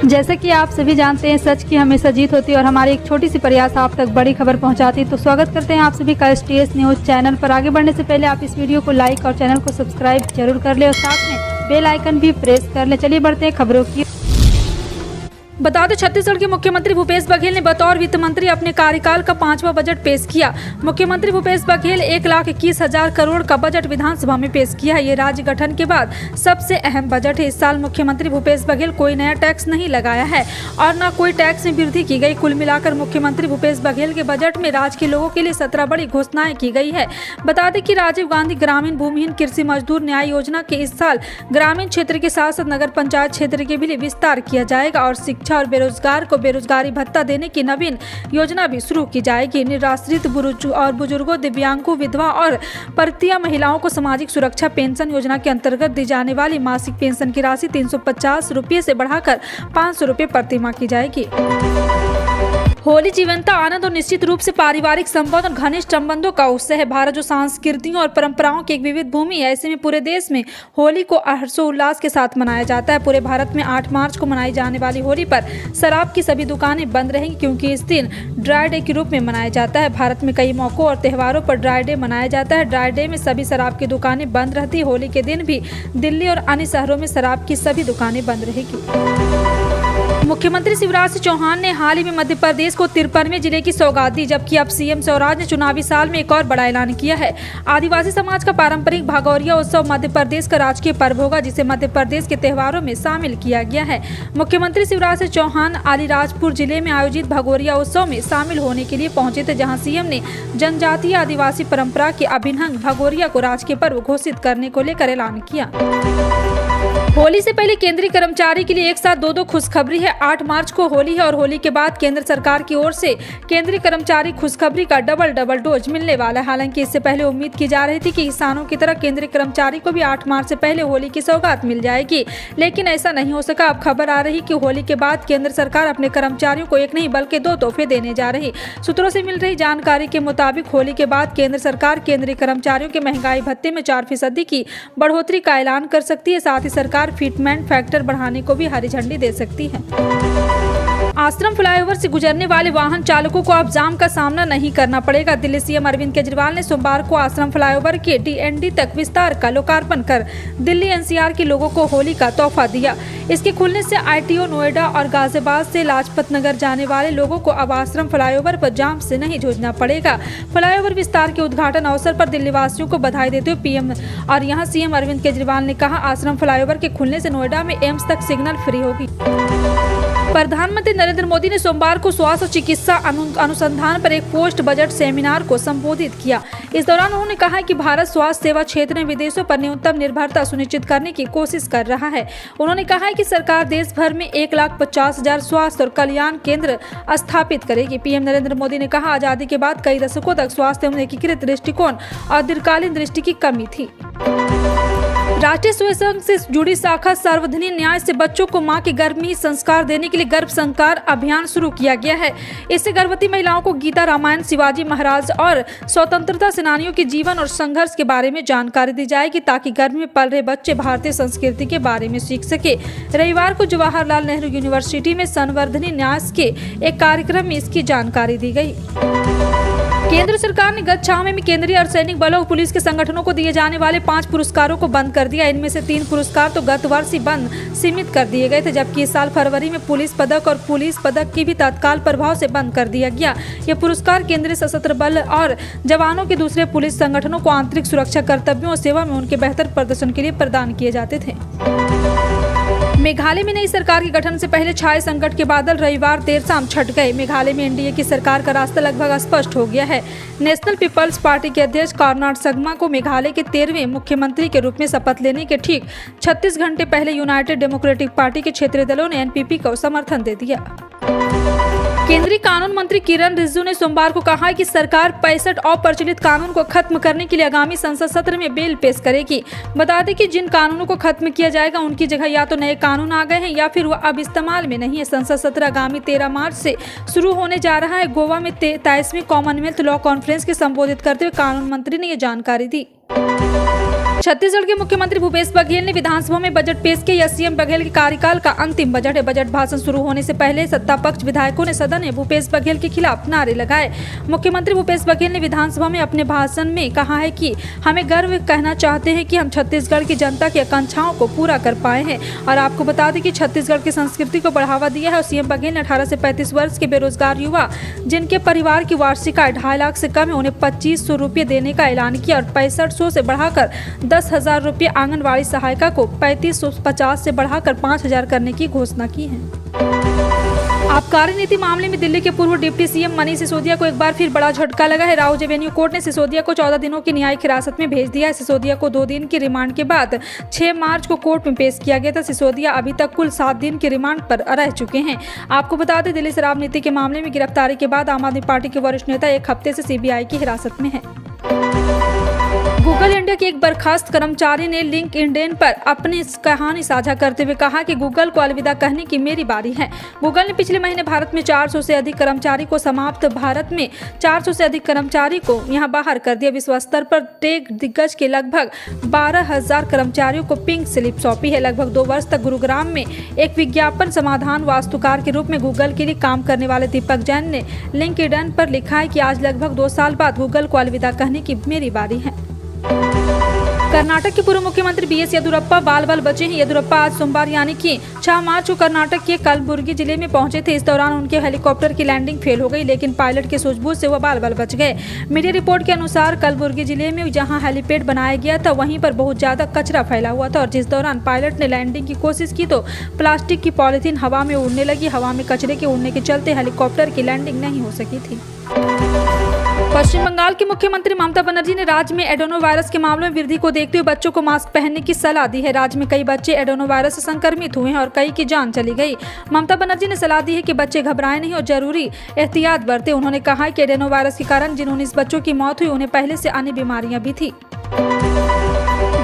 जैसा कि आप सभी जानते हैं, सच की हमेशा जीत होती है और हमारी एक छोटी सी प्रयास आप तक बड़ी खबर पहुंचाती है। तो स्वागत करते हैं आप सभी का STS न्यूज़ चैनल पर। आगे बढ़ने से पहले आप इस वीडियो को लाइक और चैनल को सब्सक्राइब जरूर कर ले और साथ में बेल आइकन भी प्रेस कर ले। चलिए बढ़ते हैं खबरों की। बता दें, छत्तीसगढ़ के मुख्यमंत्री भूपेश बघेल ने बतौर वित्त मंत्री अपने कार्यकाल का 5वां बजट पेश किया। मुख्यमंत्री भूपेश बघेल 1,21,000 करोड़ का बजट विधानसभा में पेश किया है। ये राज्य गठन के बाद सबसे अहम बजट है। इस साल मुख्यमंत्री भूपेश बघेल कोई नया टैक्स नहीं लगाया है और न कोई टैक्स में वृद्धि की गई। कुल मिलाकर मुख्यमंत्री भूपेश बघेल के बजट में राज्य के लोगों के लिए 17 बड़ी घोषणाएं की गई है। बता दें कि राजीव गांधी ग्रामीण भूमिहीन कृषि मजदूर न्याय योजना के इस साल ग्रामीण क्षेत्र के साथ साथ नगर पंचायत क्षेत्र के भी विस्तार किया जाएगा और शिक्षा और बेरोजगार को बेरोजगारी भत्ता देने की नवीन योजना भी शुरू की जाएगी। निराश्रित और बुजुर्गों, दिव्यांगों, विधवा और परतिया महिलाओं को सामाजिक सुरक्षा पेंशन योजना के अंतर्गत दी जाने वाली मासिक पेंशन की राशि 350 रुपये से बढ़ाकर 500 रुपये प्रति माह की जाएगी। होली जीवंत आनंद और निश्चित रूप से पारिवारिक संबंध और घनिष्ठ संबंधों का उत्सव है। भारत जो संस्कृतियों और परंपराओं की एक विविध भूमि है, ऐसे में पूरे देश में होली को हर्षोल्लास के साथ मनाया जाता है। पूरे भारत में 8 मार्च को मनाई जाने वाली होली पर शराब की सभी दुकानें बंद रहेंगी क्योंकि इस दिन ड्राई डे के रूप में मनाया जाता है। भारत में कई मौकों और त्योहारों पर ड्राई डे मनाया जाता है। ड्राई डे में सभी शराब की दुकानें बंद रहती है। होली के दिन भी दिल्ली और अन्य शहरों में शराब की सभी दुकानें बंद रहेगी। मुख्यमंत्री शिवराज सिंह चौहान ने हाल ही में मध्य प्रदेश को 53वें जिले की सौगात दी, जबकि अब सीएम स्वराज ने चुनावी साल में एक और बड़ा ऐलान किया है। आदिवासी समाज का पारंपरिक भगौरिया उत्सव मध्य प्रदेश का राजकीय पर्व होगा, जिसे मध्य प्रदेश के त्योहारों में शामिल किया गया है। मुख्यमंत्री शिवराज सिंह चौहान अलीराजपुर जिले में आयोजित भगौरिया उत्सव में शामिल होने के लिए पहुंचे थे, जहाँ सीएम ने जनजातीय आदिवासी परंपरा के अभिन्न भगौरिया को राजकीय पर्व घोषित करने को लेकर ऐलान किया। होली से पहले केंद्रीय कर्मचारी के लिए एक साथ 2 खुशखबरी है। 8 मार्च को होली है और होली के बाद केंद्र सरकार की ओर से केंद्रीय कर्मचारी खुशखबरी का डबल डोज मिलने वाला है। हालांकि इससे पहले उम्मीद की जा रही थी कि किसानों की तरह केंद्रीय कर्मचारी को भी 8 मार्च से पहले होली की सौगात मिल जाएगी, लेकिन ऐसा नहीं हो सका। अब खबर आ रही कि होली के बाद केंद्र सरकार अपने कर्मचारियों को एक नहीं बल्कि 2 तोहफे देने जा रही। सूत्रों से मिल रही जानकारी के मुताबिक होली के बाद केंद्र सरकार केंद्रीय कर्मचारियों के महंगाई भत्ते में 4% की बढ़ोतरी का ऐलान कर सकती है। साथ ही सरकार फिटमेंट फैक्टर बढ़ाने को भी हरी झंडी दे सकती है। आश्रम फ्लाईओवर से गुजरने वाले वाहन चालकों को अब जाम का सामना नहीं करना पड़ेगा। दिल्ली सीएम अरविंद केजरीवाल ने सोमवार को आश्रम फ्लाईओवर के DND तक विस्तार का लोकार्पण कर दिल्ली NCR के लोगों को होली का तोहफा दिया। इसके खुलने से ITO नोएडा और गाजियाबाद से लाजपत नगर जाने वाले लोगों को अब आश्रम फ्लाईओवर पर जाम से नहीं जूझना पड़ेगा। फ्लाईओवर विस्तार के उद्घाटन अवसर पर दिल्ली वासियों को बधाई देते हुए PM और यहाँ सीएम अरविंद केजरीवाल ने कहा, आश्रम फ्लाईओवर के खुलने से नोएडा में एम्स तक सिग्नल फ्री होगी। प्रधानमंत्री नरेंद्र मोदी ने सोमवार को स्वास्थ्य और चिकित्सा अनुसंधान पर एक पोस्ट बजट सेमिनार को संबोधित किया। इस दौरान उन्होंने कहा कि भारत स्वास्थ्य सेवा क्षेत्र में विदेशों पर न्यूनतम निर्भरता सुनिश्चित करने की कोशिश कर रहा है। उन्होंने कहा कि सरकार देश भर में 1,50,000 स्वास्थ्य और कल्याण केंद्र स्थापित करेगी। PM नरेंद्र मोदी ने कहा, आजादी के बाद कई दशकों तक स्वास्थ्य एवं एकीकृत दृष्टिकोण और दीर्घकालीन दृष्टि की कमी थी। राष्ट्रीय स्वयं से जुड़ी शाखा सार्वजनिक न्याय से बच्चों को मां के गर्भ में संस्कार देने के लिए गर्भ संस्कार अभियान शुरू किया गया है। इससे गर्भवती महिलाओं को गीता, रामायण, शिवाजी महाराज और स्वतंत्रता सेनानियों के जीवन और संघर्ष के बारे में जानकारी दी जाएगी, ताकि गर्भ में पल रहे बच्चे भारतीय संस्कृति के बारे में सीख सके। रविवार को जवाहरलाल नेहरू यूनिवर्सिटी में संवर्धनी न्यास के एक कार्यक्रम में इसकी जानकारी दी गई। केंद्र सरकार ने गत 6 माह में केंद्रीय अर्धसैनिक बलों और पुलिस के संगठनों को दिए जाने वाले 5 पुरस्कारों को बंद कर दिया। इनमें से 3 पुरस्कार तो गत वर्ष ही बंद सीमित कर दिए गए थे, जबकि इस साल फरवरी में पुलिस पदक और पुलिस पदक की भी तत्काल प्रभाव से बंद कर दिया गया। ये पुरस्कार केंद्रीय सशस्त्र बल और जवानों के दूसरे पुलिस संगठनों को आंतरिक सुरक्षा कर्तव्यों और सेवा में उनके बेहतर प्रदर्शन के लिए प्रदान किए जाते थे। मेघालय में नई सरकार के गठन से पहले छाए संकट के बादल रविवार देर शाम छट गए। मेघालय में NDA की सरकार का रास्ता लगभग स्पष्ट हो गया है। नेशनल पीपल्स पार्टी के अध्यक्ष कर्नाड संगमा को मेघालय के 13वें मुख्यमंत्री के रूप में शपथ लेने के ठीक 36 घंटे पहले यूनाइटेड डेमोक्रेटिक पार्टी के क्षेत्रीय दलों ने NPP को समर्थन दे दिया। केंद्रीय कानून मंत्री किरण रिजिजू ने सोमवार को कहा कि सरकार 65 अप्रचलित कानून को खत्म करने के लिए आगामी संसद सत्र में बिल पेश करेगी। बता दें कि जिन कानूनों को खत्म किया जाएगा उनकी जगह या तो नए कानून आ गए हैं या फिर वह अब इस्तेमाल में नहीं है। संसद सत्र आगामी 13 मार्च से शुरू होने जा रहा है। गोवा में 23वीं कॉमनवेल्थ लॉ कॉन्फ्रेंस के संबोधित करते हुए कानून मंत्री ने ये जानकारी दी। छत्तीसगढ़ के मुख्यमंत्री भूपेश बघेल ने विधानसभा में बजट पेश किया। यह सीएम बघेल के कार्यकाल का अंतिम बजट है। बजट भाषण शुरू होने से पहले सत्ता पक्ष विधायकों ने सदन में भूपेश बघेल के खिलाफ नारे लगाए। मुख्यमंत्री भूपेश बघेल ने विधानसभा में अपने भाषण में कहा है कि हमें गर्व कहना चाहते हैं कि हम छत्तीसगढ़ की जनता की आकांक्षाओं को पूरा कर पाए हैं। और आपको बता दें कि छत्तीसगढ़ की संस्कृति को बढ़ावा दिया है। और सीएम बघेल ने 18 से 35 वर्ष के बेरोजगार युवा जिनके परिवार की वार्षिक आय 2.5 लाख से कम है, उन्हें 2500 रुपये देने का ऐलान किया और 6500 से बढ़ाकर 10,000 रुपये आंगनवाड़ी सहायिका को 3550 से बढ़ाकर 5,000 करने की घोषणा की है। आबकारी नीति मामले में दिल्ली के पूर्व डिप्टी सीएम मनीष सिसोदिया को एक बार फिर बड़ा झटका लगा है। राउज एवेन्यू कोर्ट ने सिसोदिया को 14 दिनों की न्यायिक हिरासत में भेज दिया है। सिसोदिया को 2 दिन की रिमांड के बाद 6 मार्च को कोर्ट में पेश किया गया था। सिसोदिया अभी तक कुल 7 दिन की रिमांड पर रह चुके हैं। आपको बता दें, दिल्ली शराब नीति के मामले में गिरफ्तारी के बाद आम आदमी पार्टी के वरिष्ठ नेता एक हफ्ते से सीबीआई की हिरासत में है। गूगल इंडिया के एक बर्खास्त कर्मचारी ने लिंक्डइन पर अपनी कहानी साझा करते हुए कहा कि गूगल को अलविदा कहने की मेरी बारी है। गूगल ने पिछले महीने भारत में 400 से अधिक कर्मचारी को यहां बाहर कर दिया। विश्व स्तर पर टेक दिग्गज के लगभग 12,000 कर्मचारियों को पिंक स्लिप सौंपी है। लगभग 2 वर्ष तक गुरुग्राम में एक विज्ञापन समाधान वास्तुकार के रूप में गूगल के लिए काम करने वाले दीपक जैन ने लिंक्डइन पर लिखा है कि आज लगभग 2 साल बाद गूगल को अलविदा कहने की मेरी बारी है। कर्नाटक के पूर्व मुख्यमंत्री बीएस येदियुरप्पा बाल बचे हैं। येदियुरप्पा आज सोमवार यानी कि 6 मार्च को कर्नाटक के कलबुर्गी जिले में पहुंचे थे। इस दौरान उनके हेलीकॉप्टर की लैंडिंग फेल हो गई, लेकिन पायलट के सूझबूझ से वह बाल बच गए। मीडिया रिपोर्ट के अनुसार कलबुर्गी जिले में जहां हेलीपैड बनाया गया था, वहीं पर बहुत ज्यादा कचरा फैला हुआ था और जिस दौरान पायलट ने लैंडिंग की कोशिश की तो प्लास्टिक की पॉलीथीन हवा में उड़ने लगी। हवा में कचरे के उड़ने के चलते हेलीकॉप्टर की लैंडिंग नहीं हो सकी थी। पश्चिम बंगाल की मुख्यमंत्री ममता बनर्जी ने राज्य में एडेनो वायरस के मामलों में वृद्धि को देखते हुए बच्चों को मास्क पहनने की सलाह दी है। राज्य में कई बच्चे एडेनो वायरस से संक्रमित हुए हैं और कई की जान चली गई। ममता बनर्जी ने सलाह दी है कि बच्चे घबराएं नहीं और जरूरी एहतियात बरतें। उन्होंने कहा कि एडेनो वायरस के कारण जिन 19 बच्चों की मौत हुई, उन्हें पहले से अन्य बीमारियां भी थी।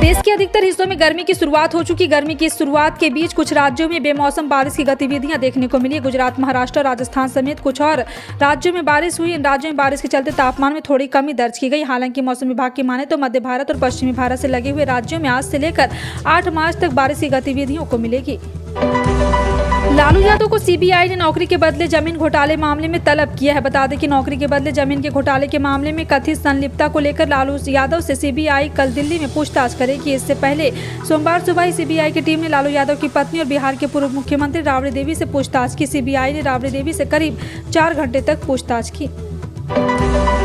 देश के अधिकतर हिस्सों में गर्मी की शुरुआत हो चुकी। गर्मी की शुरुआत के बीच कुछ राज्यों में बेमौसम बारिश की गतिविधियां देखने को मिली। गुजरात, महाराष्ट्र, राजस्थान समेत कुछ और राज्यों में बारिश हुई। इन राज्यों में बारिश के चलते तापमान में थोड़ी कमी दर्ज की गई। हालांकि मौसम विभाग की माने तो मध्य भारत और पश्चिमी भारत से लगे हुए राज्यों में आज से लेकर 8 मार्च तक बारिश की गतिविधियों को मिलेगी। लालू यादव को सीबीआई ने नौकरी के बदले जमीन घोटाले मामले में तलब किया है। बता दें कि नौकरी के बदले जमीन के घोटाले के मामले में कथित संलिप्तता को लेकर लालू यादव से सीबीआई कल दिल्ली में पूछताछ करेगी। इससे पहले सोमवार सुबह ही सीबीआई की टीम ने लालू यादव की पत्नी और बिहार के पूर्व मुख्यमंत्री राबड़ी देवी से पूछताछ की। सीबीआई ने राबड़ी देवी से करीब 4 घंटे तक पूछताछ की।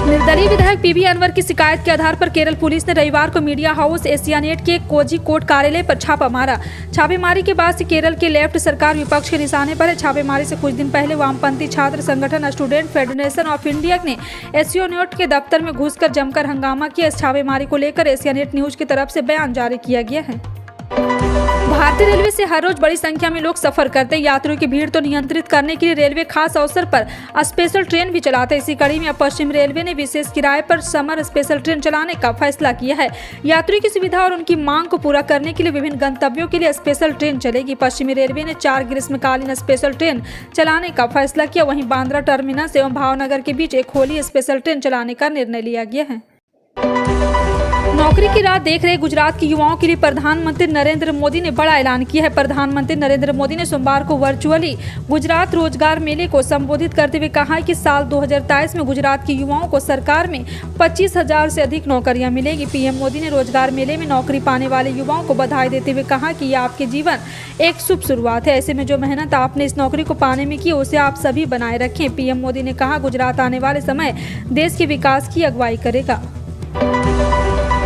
निर्दलीय विधायक पीवी अनवर की शिकायत के आधार पर केरल पुलिस ने रविवार को मीडिया हाउस एशियानेट के कोझिकोड कार्यालय पर छापा मारा। छापेमारी के बाद से केरल के लेफ्ट सरकार विपक्ष के निशाने पर है। छापेमारी से कुछ दिन पहले वामपंथी छात्र संगठन स्टूडेंट फेडरेशन ऑफ इंडिया ने एशियानेट के दफ्तर में घुसकर जमकर हंगामा किया। इस छापेमारी को लेकर एशियानेट न्यूज की तरफ से बयान जारी किया गया है। भारतीय रेलवे से हर रोज बड़ी संख्या में लोग सफर करते हैं। यात्रियों की भीड़ तो नियंत्रित करने के लिए रेलवे खास अवसर पर स्पेशल ट्रेन भी चलाते हैं। इसी कड़ी में अब पश्चिम रेलवे ने विशेष किराए पर समर स्पेशल ट्रेन चलाने का फैसला किया है। यात्रियों की सुविधा और उनकी मांग को पूरा करने के लिए विभिन्न गंतव्यों के लिए स्पेशल ट्रेन चलेगी। पश्चिमी रेलवे ने 4 ग्रीष्मकालीन स्पेशल ट्रेन चलाने का फैसला किया। वहीं बांद्रा टर्मिनस एवं भावनगर के बीच एक होली स्पेशल ट्रेन चलाने का निर्णय लिया गया है। नौकरी की राह देख रहे गुजरात के युवाओं के लिए प्रधानमंत्री नरेंद्र मोदी ने बड़ा ऐलान किया है। प्रधानमंत्री नरेंद्र मोदी ने सोमवार को वर्चुअली गुजरात रोजगार मेले को संबोधित करते हुए कहा कि साल 2023 में गुजरात के युवाओं को सरकार में 25,000 से अधिक नौकरियां मिलेगी। पीएम मोदी ने रोजगार मेले में नौकरी पाने वाले युवाओं को बधाई देते हुए कहा कि यह आपके जीवन एक शुभ शुरुआत है। ऐसे में जो मेहनत आपने इस नौकरी को पाने में की, उसे आप सभी बनाए रखें। पीएम मोदी ने कहा, गुजरात आने वाले समय देश के विकास की अगुवाई करेगा।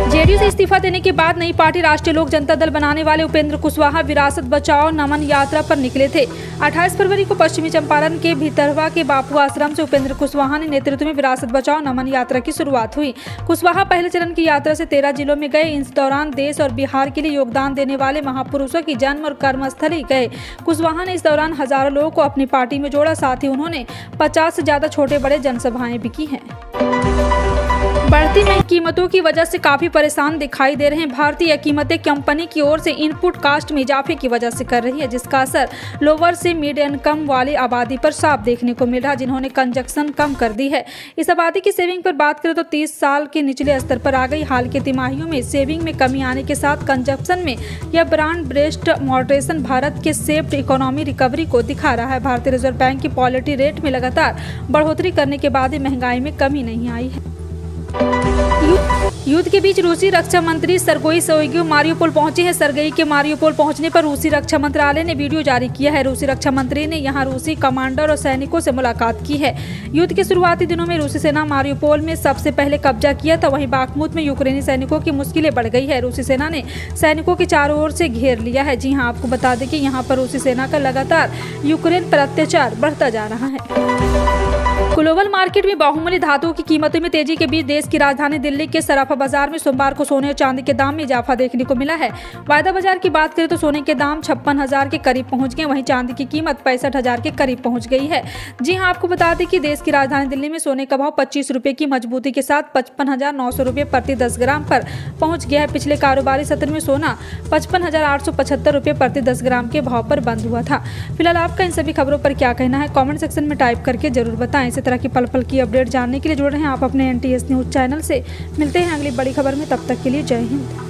जेडीयू से इस्तीफा देने के बाद नई पार्टी राष्ट्रीय लोक जनता दल बनाने वाले उपेंद्र कुशवाहा विरासत बचाओ नमन यात्रा पर निकले थे। 28 फरवरी को पश्चिमी चंपारण के भितरवा के बापू आश्रम से उपेंद्र कुशवाहा ने नेतृत्व में विरासत बचाओ नमन यात्रा की शुरुआत हुई। कुशवाहा पहले चरण की यात्रा से 13 जिलों में गए। इस दौरान देश और बिहार के लिए योगदान देने वाले महापुरुषों की जन्म और कर्मस्थली गए। कुशवाहा ने इस दौरान हजारों लोगों को अपनी पार्टी में जोड़ा। साथ ही उन्होंने 50 से ज्यादा छोटे बड़े जनसभाएं भी की हैं। बढ़ती महंगी कीमतों की वजह से काफी परेशान दिखाई दे रहे हैं। भारतीय कीमतें कंपनी की ओर से इनपुट कास्ट में इजाफे की वजह से कर रही है, जिसका असर लोअर से मिड इनकम वाली आबादी पर साफ देखने को मिल रहा है, जिन्होंने कंजक्शन कम कर दी है। इस आबादी की सेविंग पर बात करें तो 30 साल के निचले स्तर पर आ गई। हाल के तिमाहियों में सेविंग में कमी आने के साथ कंजप्शन में यह ब्रांड बेस्ड मॉडरेशन भारत के सेफ्ट इकोनॉमी रिकवरी को दिखा रहा है। भारतीय रिजर्व बैंक की पॉलिसी रेट में लगातार बढ़ोतरी करने के बाद महंगाई में कमी नहीं आई है। युद्ध के बीच रूसी रक्षा मंत्री सरगेई शोइगु मारियोपोल पहुंचे हैं। सरगेई के मारियोपोल पहुंचने पर रूसी रक्षा मंत्रालय ने वीडियो जारी किया है। रूसी रक्षा मंत्री ने यहां रूसी कमांडर और सैनिकों से मुलाकात की है। युद्ध के शुरुआती दिनों में रूसी सेना मारियोपोल में सबसे पहले कब्जा किया था। वहीं बाखमुत में यूक्रेनी सैनिकों की मुश्किलें बढ़ गई है। रूसी सेना ने सैनिकों के चारों ओर से घेर लिया है। जी हाँ, आपको बता दें कि यहाँ पर रूसी सेना का लगातार यूक्रेन पर अत्याचार बढ़ता जा रहा है। ग्लोबल मार्केट में बहुमूल्य धातुओं की कीमतों में तेजी के बीच देश की राजधानी दिल्ली के सराफा बाजार में सोमवार को सोने और चांदी के दाम में इजाफा देखने को मिला है। वायदा बाजार की बात करें तो सोने के दाम 56,000 के करीब पहुंच गए। वहीं चांदी की कीमत 65,000 के करीब पहुंच गई है। जी हां, आपको बता दें कि देश की राजधानी दिल्ली में सोने का भाव 25 रुपये की मजबूती के साथ 55,900 रुपये प्रति 10 ग्राम पर पहुंच गया है। पिछले कारोबारी सत्र में सोना 55,875 रुपये प्रति 10 ग्राम के भाव पर बंद हुआ था। फिलहाल आपका इन सभी खबरों पर क्या कहना है, कमेंट सेक्शन में टाइप करके जरूर बताएं। इसी तरह की पल पल की अपडेट जानने के लिए जुड़ रहे हैं आप अपने NTS न्यूज चैनल से। मिलते हैं अगली बड़ी खबर में, तब तक के लिए जय हिंद।